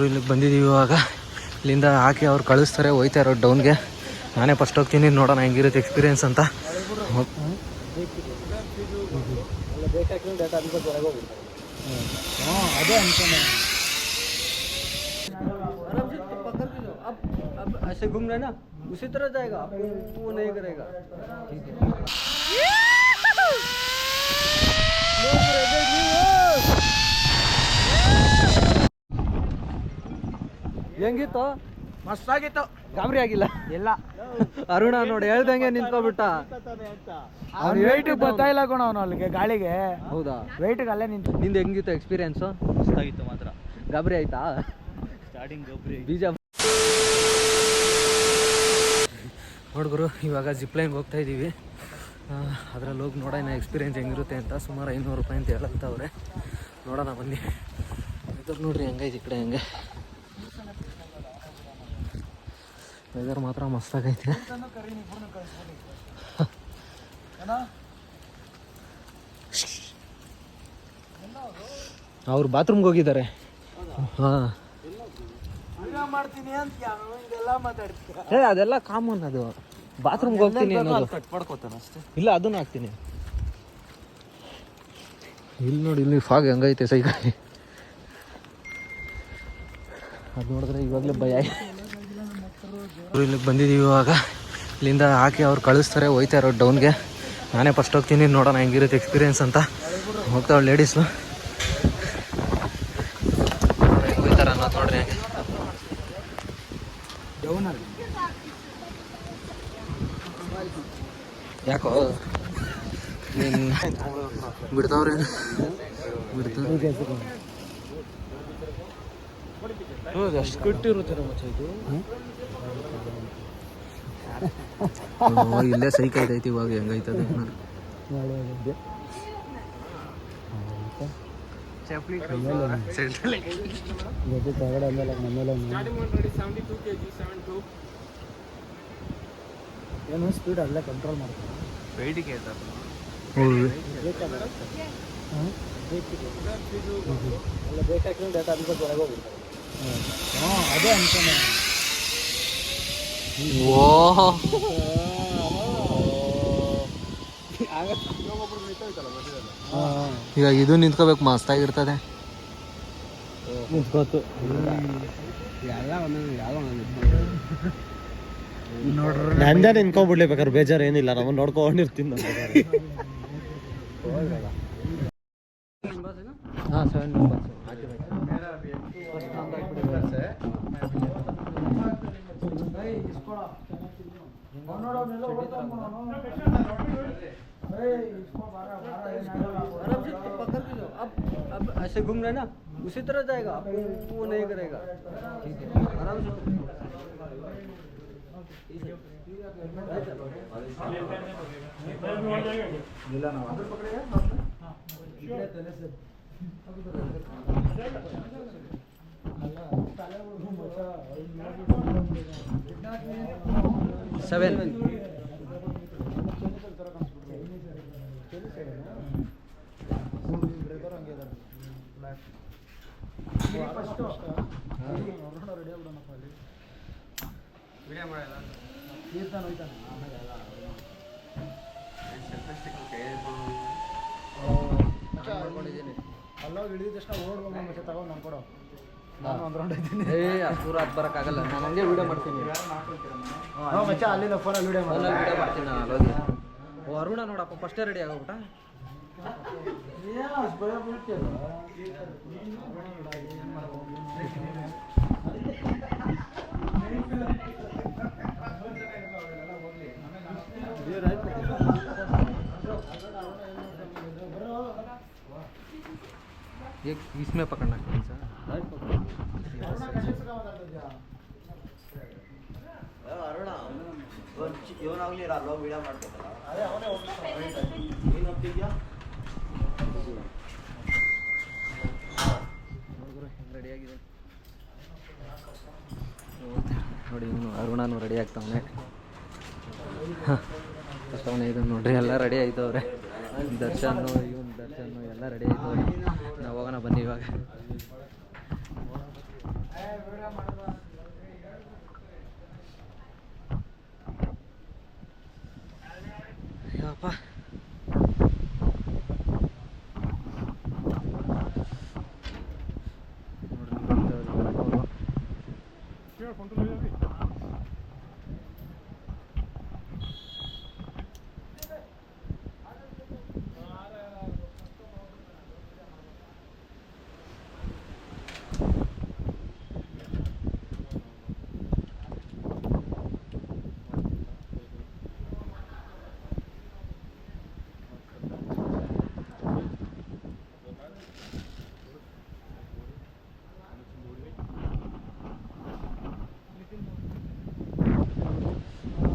ಇಲ್ಲಿಗೆ ಬಂದಿದ್ದೀವಿ. ಇವಾಗ ಇಲ್ಲಿಂದ ಹಾಕಿ ಅವ್ರು ಕಳಿಸ್ತಾರೆ, ಹೋಯ್ತಾ ಇರೋ ಡೌನ್ಗೆ. ನಾನೇ ಫಸ್ಟ್ ಹೋಗ್ತೀನಿ, ನೋಡೋಣ ಹೆಂಗಿರುತ್ತೆ ಎಕ್ಸ್ಪೀರಿಯನ್ಸ್ ಅಂತ. ಅದೇ ಅನ್ಕೊಂಡೆ. अब ऐसे घूम रहे ना, उसी तरह जाएगा, वो नहीं करेगा. ಹೆಂಗಿತ್ತು? ಮಸ್ತಾಗಿತ್ತು, ಗಾಬರಿ ಆಗಿಲ್ಲ ಎಲ್ಲ. ಅರುಣ ನೋಡಿ ಹೇಳ್ದಂಗೆ ನಿಂತ್ಕೊಬಿಟ್ಟ. ಅವ್ನು ವೆಯ್ಟ್ ಬರ್ತಾ ಇಲ್ಲ ಕಣ, ಅವನು ಅಲ್ಲಿಗೆ ಗಾಳಿಗೆ. ಹೌದಾ? ವೆಯ್ಟ್ಗೆ ಅಲ್ಲೇ ನಿಂತು. ನಿಂದು ಹೆಂಗಿತ್ತು ಎಕ್ಸ್ಪೀರಿಯನ್ಸ್? ಮಸ್ತಾಗಿತ್ತು ಮಾತ್ರ. ಗಾಬರಿ ಆಯ್ತಾ? ಸ್ಟಾರ್ಟಿಂಗ್ ಗಾಬರಿ. ಬೀಜ ನೋಡ್ಗುರು, ಇವಾಗ ಜಿಪ್ಲೈನ್ಗೆ ಹೋಗ್ತಾ ಇದ್ದೀವಿ. ಅದ್ರಲ್ಲಿ ಹೋಗಿ ನೋಡೋಣ ಎಕ್ಸ್ಪೀರಿಯನ್ಸ್ ಹೆಂಗಿರುತ್ತೆ ಅಂತ. ಸುಮಾರು 500 ರೂಪಾಯಿ ಅಂತ ಹೇಳಲ್ತವ್ರೆ. ನೋಡೋಣ ಬನ್ನಿ. ವೆದರ್ ನೋಡ್ರಿ ಹೆಂಗೈತೆ ಈ ಕಡೆ. ಹೆಂಗೆ ವೆದರ್ ಮಾತ್ರ ಮಸ್ತಾಗೈತೆ. ಅವ್ರು ಬಾತ್ರೂಮ್ಗೆ ಹೋಗಿದ್ದಾರೆ. ಹಾಂ, ಅದೆಲ್ಲ ಕಾಮನ್. ಅದು ಬಾತ್ರೂಮ್ಗೆ ಹೋಗ್ತೀನಿ ಅನ್ನೋದು. ಇಲ್ಲ, ಅದನ್ನು ಹಾಕ್ತೀನಿ. ಇಲ್ಲಿ ನೋಡಿ, ಇಲ್ಲಿ ಫಾಗ್ ಹೆಂಗೈತೆ ಸೈಕಾಯಿ. ಅದು ನೋಡಿದ್ರೆ ಇವಾಗಲೇ ಭಯ. ಇಲ್ಲಿಗೆ ಬಂದಿದ್ದೀವಿ. ಇವಾಗ ಇಲ್ಲಿಂದ ಹಾಕಿ ಅವ್ರು ಕಳಿಸ್ತಾರೆ, ಹೋಯ್ತಾ ಇರೋ ಡೌನ್ಗೆ. ನಾನೇ ಫಸ್ಟ್ ಹೋಗ್ತೀನಿ, ನೋಡೋಣ ಹೆಂಗಿರುತ್ತೆ ಎಕ್ಸ್ಪೀರಿಯನ್ಸ್ ಅಂತ. ಹೋಗ್ತಾವೆ ಲೇಡೀಸು. ಹೆಂಗೆ ಹೋಯ್ತಾರ ಅನ್ನೋದು ನೋಡ್ರಿ. ಹೆಂಗೆ ಯಾಕೋ ಬಿಡ್ತಾವ್ರೆ ಎಷ್ಟು ಕಟ್ಟಿರುತ್ತೆ ಇದು. ಇಲ್ಲೇ ಸೈಕ್ ಐತೈತಿ. ಇವಾಗ ಹೆಂಗೈತದೆ ಏನು ಸ್ಪೀಡ್ ಅಲ್ಲೇ ಕಂಟ್ರೋಲ್ ಮಾಡ್ತಾರೆ. ವೆಯ್ಟಿಗೆ ಅದೇ ಅನ್ಕೊಂಡೆ. ಈಗ ಇದು ನಿಂತ್ಕೋಬೇಕು, ಮಸ್ತಾಗಿರ್ತದೆ. ಗೊತ್ತು ನಂದೇ ನಿಂತ್ಕೊಂಡ್ಬಿಡ್ಲಿ, ಬೇಕಾದ್ರೆ ಬೇಜಾರು ಏನಿಲ್ಲ. ನಾವು ನೋಡ್ಕೊಂಡಿರ್ತೀನಿ. ಹಾಂ, 7 ಮೆಂಬರ್ಸ್. अब ऐसे घूम रहे ना, उसी तरह जाएगा, वो नहीं करेगा. आराम से. सेवन ಅಲ್ಲೋಗಿ ಇಳಿದ ತಕ್ಷಣ ಓಡ್ಬೋದು ಮತ್ತೆ ತಗೊಂಡು ನಾನು ಕೊಡೋ. ನಾನು ಒಂದು ರೌಂಡ್ ಇದ್ದೀನಿ. ದೂರ ಅದು ಬರೋಕ್ಕಾಗಲ್ಲ. ನಾನು ಹಂಗೆ ವೀಡಿಯೋ ಮಾಡ್ತೀನಿ. ಮಚ್ಚ ಅಲ್ಲಿಂದ ಫೋನಲ್ಲಿ ವೀಡಿಯೋ ಮಾಡ್ತೀನಿ ನಾನು ಅಲ್ಲೋಗಿ. ಓ ಅರುಣ ನೋಡಪ್ಪ, ಫಸ್ಟೇ ರೆಡಿ ಆಗೋಗ್ಬಿಟ್ಟ. एक इसमें पकड़ना कौन सा ಅರುಣ ಇವನಾಗ್ಲಿ ಅಲ್ಲೋ ವೀಡಿಯೋ ಮಾಡ್ಬೇಕಲ್ಲ. ಅದೇ ಅವನೇ ಹೋಗ್ತಿದ್ಯಾ ರೆಡಿಯಾಗಿದೆ ನೋಡಿ. ಇವನು ಅರುಣನು ರೆಡಿ ಆಗ್ತಾವನೆ. ಅವನೇ ಇದನ್ನು ನೋಡ್ರಿ, ಎಲ್ಲ ರೆಡಿ ಆಯ್ತವ್ರೆ. ದರ್ಶನ್ನು ಎಲ್ಲ ರೆಡಿ ಆಯ್ತವ್ರೆ. ನಾವು ಹೋಗೋಣ ಬನ್ನಿ ಇವಾಗ. ಯಪ್ಪ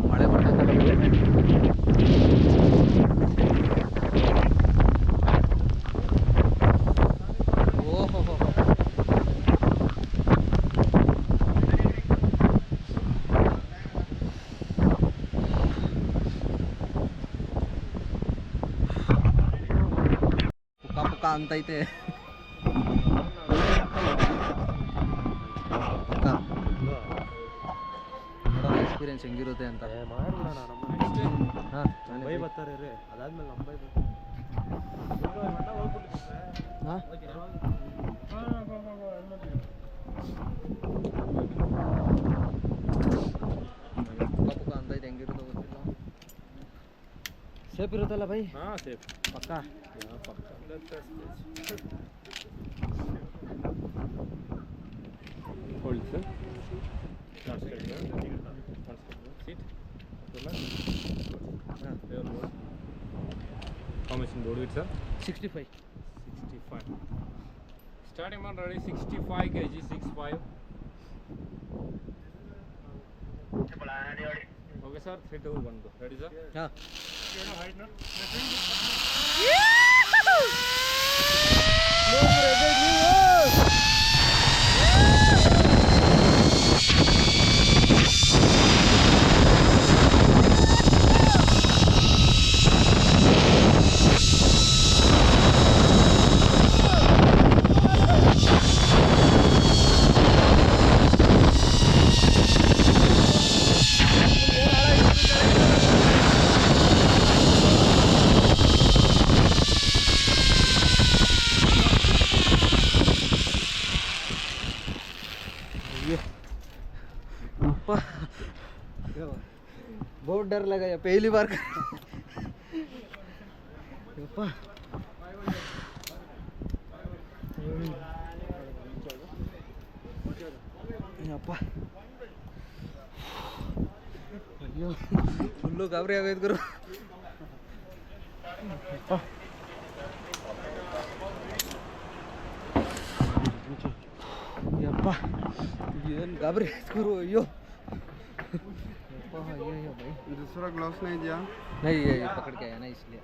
ಮಳೆ ಬರ್ತೈತಲ್ಲ ಓಹೋ ಪುಕ್ಕ ಪುಕ್ಕ ಅಂತೈತೆ ಎಕ್ಸ್ಪೀರಿಯನ್ಸ್ ಹೆಂಗಿರುತ್ತೆ ಅಂತ ಮಾಡ್ಬಿಡೋಣ ಹಾಂ ಬೈ ಬರ್ತಾರೆ ರೀ ಅದಾದ್ಮೇಲೆ ನಮ್ಮ ಬೈ ಹಾಂ ಪುಕ್ಕ ಪುಕ್ಕ ಅಂತೈತೆ ಹೆಂಗಿರುತ್ತೋ ಗೊತ್ತಿಲ್ಲ ಸೇಫ್ ಇರುತ್ತಲ್ಲ ಬೈ ಹಾಂ ಸೇಫ್ ಪಕ್ಕ ಹೋಲ್ಡ್ ಸರ್ ಸೀಟ್ ಹಾಂ How much in load weight, sir? 65 65. Starting on ready 65 kg, 65. Okay, sir. 3, 2, 1, go. Ready, sir? ಹಾಂ बहुत डर लगा यार पहली बार यप्पा ಯಪ್ಪ ಅಯ್ಯೋ ಫುಲ್ಲು ಗಾಬರಿ ಆಗೋಯ್ತು ಗುರು ಯಪ್ಪ ಏನು ಗಾಬರಿ ಆಯ್ತು ಗುರು ಅಯ್ಯೋ दूसरा ग्लव्स नहीं दिया नहीं ये पकड़ के आया ना इसलिए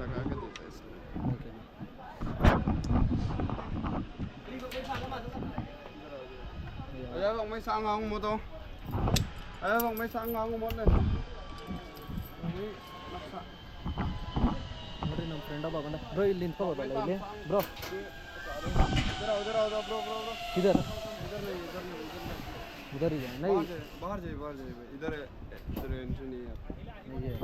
लगा के देता है इसलिए ओके अरे vòng mấy sang ngon mô tô अरे vòng mấy sang ngon mốt lên ನೋಡ್ರಿ ನಮ್ಮ ಫ್ರೆಂಡ್ ಒಬ್ಬ ಬಂದ ಬ್ರೋ ಇಲ್ಲಿ ನಿಂತ್ಕೋಬೋದಲ್ಲ ಇಲ್ಲಿ ಬ್ರೋ इधर आओ ब्रो ब्रो ब्रो ಇದರ इधर नहीं इधर नहीं उधर ही है बाहर नहीं जाइए बाहर जाइए बाहर जाइए इधर इधर एंट्री नहीं है नहीं है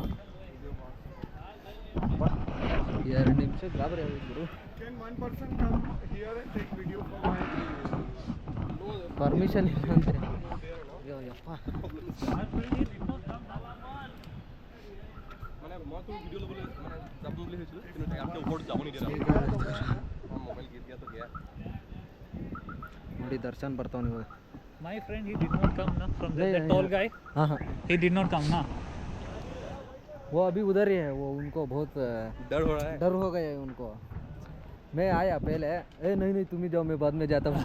2 ನಿಮಿಷ ಗಾಬರಿ ಆಗೋಯ್ತು ಗುರು Can one person come here and take video for my permission ಇಲ್ಲ ಅಂತೆ ಅಯ್ಯೋ ಯಪ್ಪ মানে মই তোৰ ভিডিঅ' ল'বলৈ মানে যাব বুলি হৈছিল কিন্তু ইয়াতে ওপৰত যাব নিদিয়ে মোবাইল গিৰ দিয়া তো গয়া ನೋಡಿ ದರ್ಶನ್ ಬರ್ತಾವ ನೀವು My friend, he did not come na from नहीं, that नहीं, tall नहीं। guy. हाँ हाँ He did not come na. वो अभी उधर ही है वो उनको बहुत डर हो रहा है डर हो गया है उनको मैं आया पहले ए नहीं नहीं तुम ही जाओ मैं बाद में जाता हूँ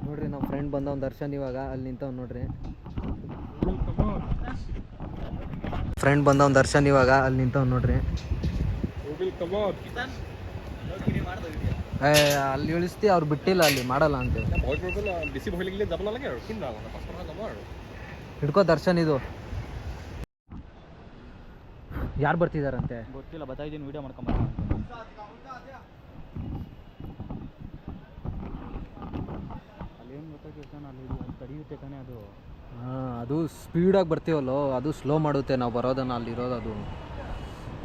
ನೋಡ್ರಿ ನಮ್ಮ ಫ್ರೆಂಡ್ ಬಂದವ್ನು ದರ್ಶನ್ ಇವಾಗ ಅಲ್ಲಿ ನಿಂತವ್ ನೋಡ್ರಿ ಫ್ರೆಂಡ್ ಬಂದವ್ನು ದರ್ಶನ್ ಇವಾಗ ಅಲ್ಲಿ ನಿಂತವ್ ನೋಡ್ರಿ ಏ ಅಲ್ಲಿ ಇಳಿಸ್ತಿ ಅವ್ರು ಬಿಟ್ಟಿಲ್ಲ ಅಲ್ಲಿ ಮಾಡಲ್ಲ ಅಂತ বেছি ভয় লাগিলে যাব নালাগে আৰু কিন যাব যাব আৰু ಹಿಡ್ಕೋ ದರ್ಶನ್ ಇದು ಯಾರು ಬರ್ತಿದಾರಂತೆ ಗೊತ್ತಿಲ್ಲ ಬತ್ತಾಯಿದ್ದೀನಿ ವಿಡಿಯೋ ಮಾಡ್ಕೊಂಬ ಹಿಡಿಯುತ್ತೆ ತಾನೇ ಅದು. ಹಾಂ, ಅದು ಸ್ಪೀಡಾಗಿ ಬರ್ತೀವಲ್ಲೋ ಅದು ಸ್ಲೋ ಮಾಡುತ್ತೆ ನಾವು ಬರೋದನ್ನು ಅಲ್ಲಿರೋದು ಅದು.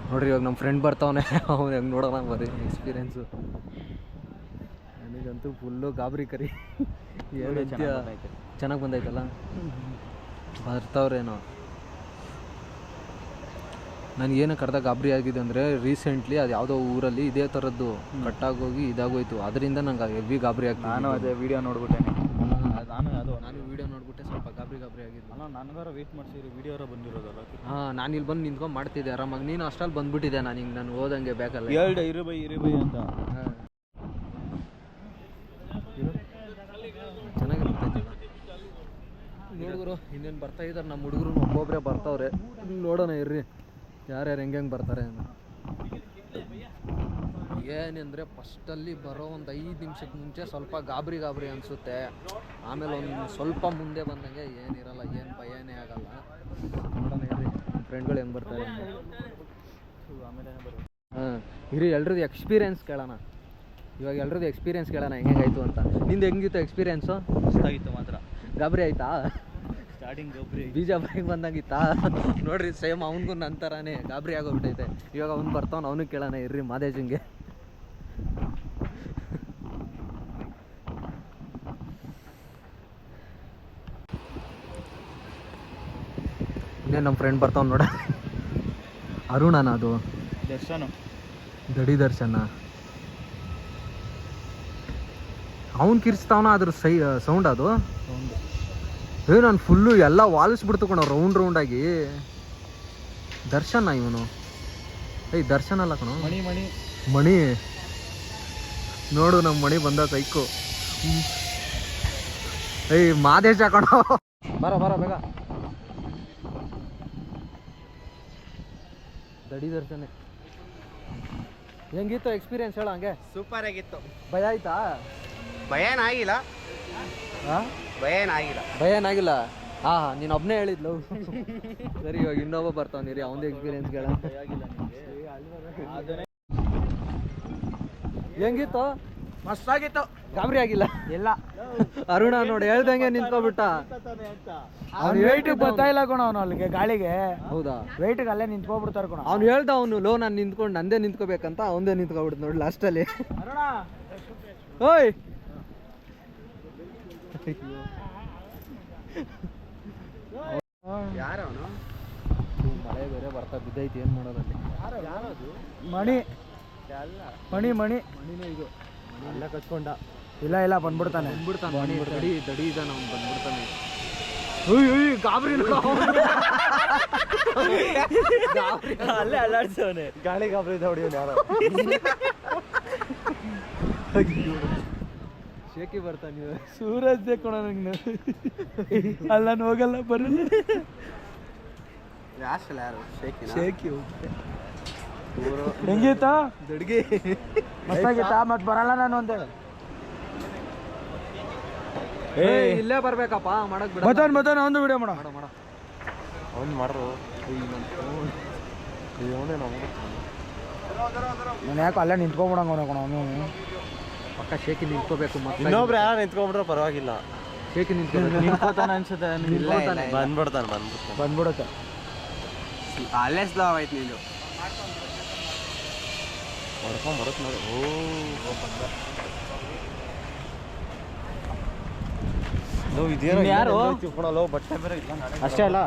ನೋಡ್ರಿ ಇವಾಗ ನಮ್ಮ ಫ್ರೆಂಡ್ ಬರ್ತಾವನೆ, ಅವ್ನು ಹೆಂಗೆ ನೋಡೋಣ ಬರೀ ಎಕ್ಸ್ಪೀರಿಯೆನ್ಸು. ನನಗಂತೂ ಫುಲ್ಲು ಗಾಬರಿ ಕರಿ. ಏನು ಚೆನ್ನಾಗಿ ಬಂದೈತಲ್ಲ, ಬರ್ತಾವ್ರೇನೋ. ನನಗೇನಕ್ಕೆ ಅರ್ಧ ಗಾಬರಿ ಆಗಿದೆ ಅಂದರೆ ರೀಸೆಂಟ್ಲಿ ಅದು ಯಾವುದೋ ಊರಲ್ಲಿ ಇದೇ ಥರದ್ದು ಕಟ್ಟಾಗೋಗಿ ಇದಾಗೋಯ್ತು. ಅದರಿಂದ ನಂಗೆ ಹೆವಿ ಗಾಬರಿ ಆಗ್ತದೆ. ನಾನು ಅದೇ ವಿಡಿಯೋ ನೋಡ್ಬಿಟ್ಟೇನೆ. ನಾನು ವಿಡಿಯೋ ನೋಡ್ಬಿಟ್ಟೆ ಸ್ವಲ್ಪ ಗಾಬರಿ ಆಗಿದ್ದು. ಅಲ್ಲ, ನನಗಾರ ವೆಯ್ಟ್ ಮಾಡಿಸಿರಿ, ವಿಡಿಯೋರ ಬಂದಿರೋದಲ್ಲ. ಹಾಂ, ನಾನು ಇಲ್ಲಿ ಬಂದು ನಿಂತ್ಕೊಂಡು ಮಾಡ್ತಿದ್ದೆ ಆರಾಮಾಗಿ. ನೀನು ಅಷ್ಟಲ್ಲಿ ಬಂದ್ಬಿಟ್ಟಿದ್ದೆ. ನಾನು ಹಿಂಗೆ ನಾನು ಓದಂಗೆ ಬೇಕಲ್ಲ ಇರು ಬೈ ಅಂತ. ಚೆನ್ನಾಗಿರ್ತೈತಲ್ಲ ಹುಡುಗರು. ಇನ್ನೇನು ಬರ್ತಾ ಇದ್ದಾರೆ ನಮ್ಮ ಹುಡುಗರು, ಒಬ್ಬೊಬ್ಬರೇ ಬರ್ತಾವ್ರೆ. ನೋಡೋಣ ಇರ್ರಿ ಯಾರ್ಯಾರು ಹೆಂಗೆ ಬರ್ತಾರೆ ಅಂತ. ಏನಂದರೆ ಫಸ್ಟಲ್ಲಿ ಬರೋ ಒಂದು 5 ನಿಮಿಷಕ್ಕೆ ಮುಂಚೆ ಸ್ವಲ್ಪ ಗಾಬರಿ ಅನಿಸುತ್ತೆ. ಆಮೇಲೆ ಒಂದು ಸ್ವಲ್ಪ ಮುಂದೆ ಬಂದಂಗೆ ಏನಿರಲ್ಲ, ಏನು ಭಯನೇ ಆಗಲ್ಲ. ನೋಡೋಣ ಇರ್ರಿ ನಮ್ಮ ಫ್ರೆಂಡ್ಗಳು ಹೆಂಗೆ ಬರ್ತಾರೆ ಅಂತ. ಹಾಂ ಇರಿ, ಎಲ್ರದ್ದು ಎಕ್ಸ್ಪೀರಿಯೆನ್ಸ್ ಕೇಳೋಣ. ಇವಾಗ ಎಲ್ರದ್ದು ಎಕ್ಸ್ಪೀರಿಯೆನ್ಸ್ ಕೇಳೋಣ ಹೆಂಗಾಯ್ತು ಅಂತ. ನಿಂದು ಹೆಂಗಿತ್ತು ಎಕ್ಸ್ಪೀರಿಯೆನ್ಸು? ಮಸ್ತಾಗಿತ್ತು ಮಾತ್ರ. ಗಾಬರಿ ಆಯ್ತಾ? ಸ್ಟಾರ್ಟಿಂಗ್ ಗಾಬರಿ, ಬೀಜ ಬಾಯಿಗೆ ಬಂದಂಗಿತ್ತಾ? ನೋಡ್ರಿ ಸೇಮ್ ಅವನಿಗೂ ನನ್ನ ಥರನೇ ಗಾಬರಿ ಆಗೋಗ್ಬಿಟ್ಟೈತೆ. ಇವಾಗ ಅವ್ನು ಬರ್ತಾವನು, ಅವನು ಕೇಳೋಣ ಇರ್ರಿ ಮಾದೇಶಂಗೆ. ಇನ್ನೇನು ನಮ್ಮ ಫ್ರೆಂಡ್ ಬರ್ತಾವ್ ನೋಡ. ಅರುಣನ ಅದು? ದರ್ಶನ. ದಡಿ ದರ್ಶನ. ಅವನು ಕಿರ್ಸ್ತಾವನ ಅದ್ರ ಸೌಂಡ್ ಅದು. ನಾನು ಫುಲ್ಲು ಎಲ್ಲ ವಾಲಿಸ್ಬಿಡ್ತು ಕಣೋ ರೌಂಡಾಗಿ. ದರ್ಶನ ಇವನು? ದರ್ಶನ ಅಲ್ಲ ಕಣೋ, ಮಣಿ. ನೋಡು ನಮ್ಮ ಮಣಿ ಬಂದ ಸೈಕು. ಮಾದೇಶ ಕಣೋ. ಬರ ಬೇಗ. ದಡಿ ದರ್ಶನ ಹೆಂಗಿತ್ತು ಎಕ್ಸ್ಪೀರಿಯನ್ಸ್ ಹೇಳ ಹಂಗೆ? ಸೂಪರ್ ಆಗಿತ್ತು. ಭಯ ಆಯ್ತಾ? ಭಯನಾಗಿಲ್ಲ. ಹಾಂ, ಭಯನಾಗಿಲ್ಲ. ಹಾಂ, ನೀನು ಒಬ್ಬನೇ ಹೇಳಿದ್ಲು. ಸರಿ, ಇವಾಗ ಇನ್ನೊಬ್ಬ ಬರ್ತಾವ ನೀರಿ, ಅವನದೇ ಎಕ್ಸ್ಪೀರಿಯನ್ಸ್ ಕೇಳ. ಹೆಂಗಿತ್ತು? ಮಸ್ತಾಗಿತ್ತು. ಗಾಬರಿ ಆಗಿಲ್ಲ? ಇಲ್ಲ. ಅರುಣ ನೋಡಿ ಹೇಳ್ದಂಗೆ ನಿಂತ್ಕೊಬಿಟ್ಟ. ಅವ್ನು ವೆಯ್ಟಿಗೆ ಬರ್ತಾ ಇಲ್ಲ ಕಣ, ಅವನು ಅಲ್ಲಿಗೆ ಗಾಳಿಗೆ. ಹೌದಾ? ವೆಯ್ಟಿಗೆ ಅಲ್ಲೇ ನಿಂತ್ಕೊಬಿಡ್ತಾರೆ ಕಣ. ಅವ್ನು ಹೇಳ್ದ ಅವನು ಲೋ ನಾನು ನಿಂತ್ಕೊಂಡು ನಂದೇ ನಿಂತ್ಕೋಬೇಕಂತ, ಅವನದೇ ನಿಂತ್ಕೊಬಿಡ್ತು ನೋಡಿ ಲಾಸ್ಟಲ್ಲಿ. ಓಯ್ ಯಾರವನು? ಮಳೆ ಬೇರೆ ಬರ್ತಾ ಬಿದ್ದೈತಿ, ಏನು ಮಾಡೋದಲ್ಲಿ? ಮಣಿ. ಮಣಿನೇ ಇದು. ಅಲ್ಲ ಕಚ್ಕೊಂಡ. ಇಲ್ಲ ಬಂದ್ಬಿಡ್ತಾನೆ. ಮಣಿ ದಡಿ ಇದ್ದಾನೆ ಅವ್ನು, ಬಂದ್ಬಿಡ್ತಾನೆ. ಗಾಬರಿ ಅಲ್ಲೇ ಅಲ್ಲಾಡ್ಸವನೆ. ಗಾಳಿ ಗಾಬರಿ ಹೊಡಿಯೋನು ಯಾರೋ. ಶೇಕಿ ಬರ್ತಾನೆ ನೀವು. ಸೂರಜ್ ಕೊಡ ನಂಗೆ. ಅಲ್ಲ ಹೋಗಲ್ಲ ಬರಲ್ಲ. ಯಾರು ಶೇಕಿ ಹೆಂಗಿತ್ತ? ದಡ್ಗಿ ಮಸ್ತಾಗಿತ್ತಾ? ಮತ್ತೆ ಬರಲ್ಲ ನಾನು ಅಂತ. ಇಲ್ಲೇ ಬರ್ಬೇಕಪ್ಪ ಮಾಡಕ್ ಬಿಡ. ಬತಾನ ಒಂದು ವಿಡಿಯೋ ಮಾಡ. ಅವ್ನು ಮಾಡ್ರು. ನಾನು ಯಾಕೆ ಅಲ್ಲೇ ನಿಂತ್ಕೊಂಡ್ಬಿಡಂಗ ಅವನು. ಪಕ್ಕ ಶೇಕಿ ನಿಂತ್ಕೋಬೇಕು. ಇನ್ನೊಬ್ರು ಯಾರು ನಿಂತ್ಕೊಂಡ್ಬಿಟ್ರೆ ಪರವಾಗಿಲ್ಲ. ಶೇಕಿ ನಿಂತ್ಕೋತಾನೆ ಅನ್ಸುತ್ತೆ. ಬಂದ್ಬಿಡುತ್ತೆ. ಅಲ್ಲೇ ಸ್ಲೋ ಆಯ್ತು ನೀನು. ಹೊಡ್ಕೊಂಡ್ ಬರುತ್ತೆ ನೋಡಿ. ಯಾರು ಬಟ್ಟೆ ಬೇರೆ ಇಲ್ಲ ಅಷ್ಟೇ ಅಲ್ಲ.